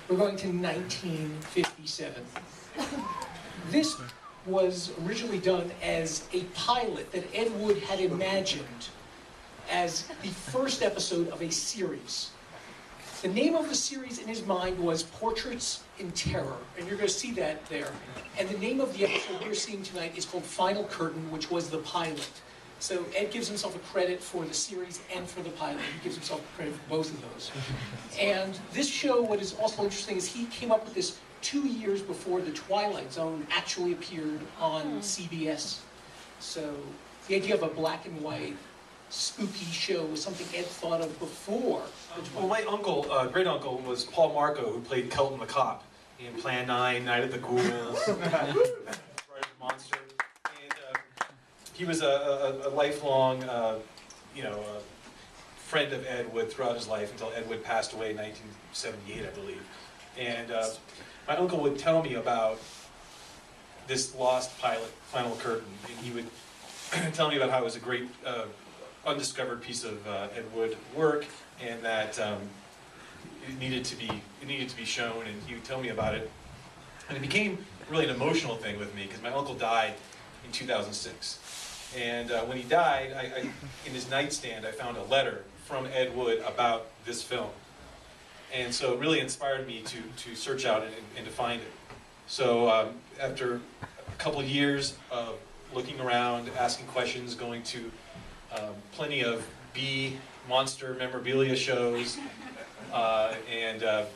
We're going to 1957. This was originally done as a pilot that Ed Wood had imagined as the first episode of a series. The name of the series in his mind was Portraits in Terror, and you're going to see that there. And the name of the episode we're seeing tonight is called Final Curtain, which was the pilot. So Ed gives himself a credit for the series and for the pilot. He gives himself credit for both of those. And this show, what is also interesting is he came up with this 2 years before the Twilight Zone actually appeared on CBS. So the idea of a black and white spooky show was something Ed thought of before. Well, my uncle, great uncle, was Paul Marco, who played Kelton the Cop in Plan 9, Night of the Ghouls, Bride of the Monster. And he was a lifelong, friend of Ed Wood throughout his life until Ed Wood passed away in 1978, I believe. And my uncle would tell me about this lost pilot, Final Curtain, and he would tell me about how it was a great undiscovered piece of Ed Wood work, and that it needed to be shown, and he would tell me about it. And it became really an emotional thing with me because my uncle died in 2006, and when he died, in his nightstand I found a letter from Ed Wood about this film, and so it really inspired me to search out and to find it. So after a couple of years of looking around, asking questions, going to plenty of monster memorabilia shows, and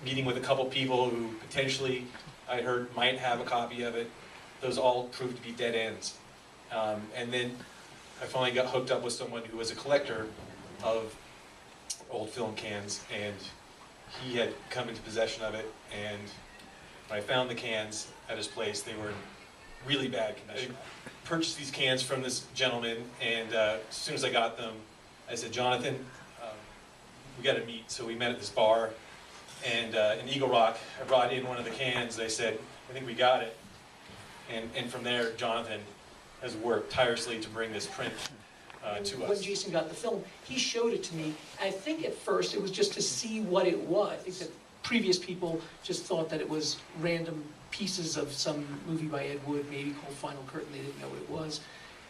meeting with a couple people who potentially I heard might have a copy of it. Those all proved to be dead ends. And then I finally got hooked up with someone who was a collector of old film cans, and he had come into possession of it, and when I found the cans at his place, they were in really bad condition. I purchased these cans from this gentleman, and as soon as I got them, I said, Jonathan, we got to meet. So we met at this bar, and in Eagle Rock, I brought in one of the cans. I said, I think we got it. And from there, Jonathan has worked tirelessly to bring this print to us. When Jason got the film, he showed it to me. I think at first it was just to see what it was. I think that previous people just thought that it was random pieces of some movie by Ed Wood, maybe called Final Curtain. They didn't know what it was.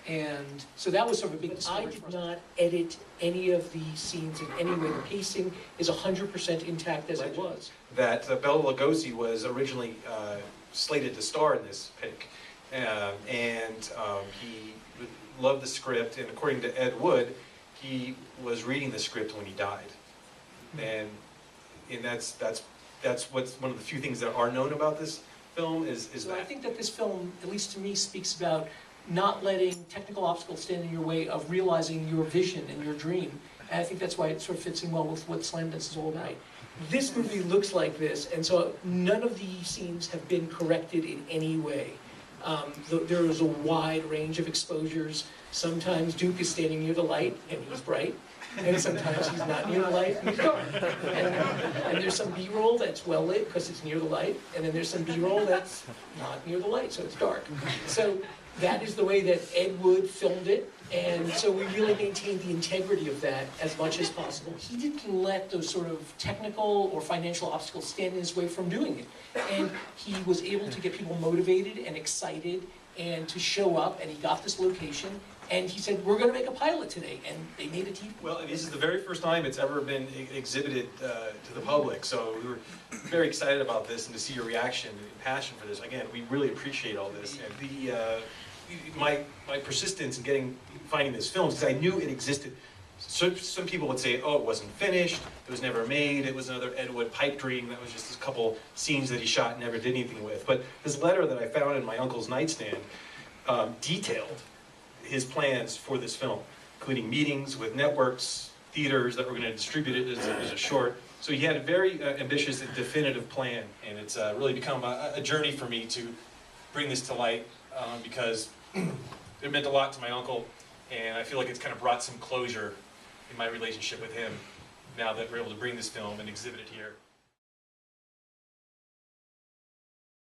And so that was sort of a big discovery. I did not edit any of the scenes in any way. The pacing is 100% intact as it was. That Bela Lugosi was originally slated to star in this pick. And he loved the script, and according to Ed Wood, he was reading the script when he died. And that's what's one of the few things that are known about this film is so that. I think that this film, at least to me, speaks about not letting technical obstacles stand in your way of realizing your vision and your dream. And I think that's why it sort of fits in well with what Slamdance is all about. This movie looks like this, and so none of the scenes have been corrected in any way. There is a wide range of exposures. Sometimes Duke is standing near the light and he's bright, and sometimes he's not near the light and he's dark. And there's some B-roll that's well lit because it's near the light, and then there's some B-roll that's not near the light, so it's dark. So that is the way that Ed Wood filmed it, and so we really maintained the integrity of that as much as possible. He didn't let those sort of technical or financial obstacles stand in his way from doing it. And he was able to get people motivated and excited and to show up, and he got this location, and he said, we're going to make a pilot today, and they made a TV. Well, this is the very first time it's ever been exhibited to the public, so we were very excited about this and to see your reaction and passion for this. Again, we really appreciate all this. And my persistence in finding this film, because I knew it existed. So, some people would say, oh, it wasn't finished, it was never made, it was another Ed Wood pipe dream, that was just a couple scenes that he shot and never did anything with. But this letter that I found in my uncle's nightstand detailed his plans for this film, including meetings with networks, theaters that were going to distribute it as a short. So he had a very ambitious and definitive plan, and it's really become a journey for me to bring this to light, because it meant a lot to my uncle, and I feel like it's kind of brought some closure in my relationship with him now that we're able to bring this film and exhibit it here.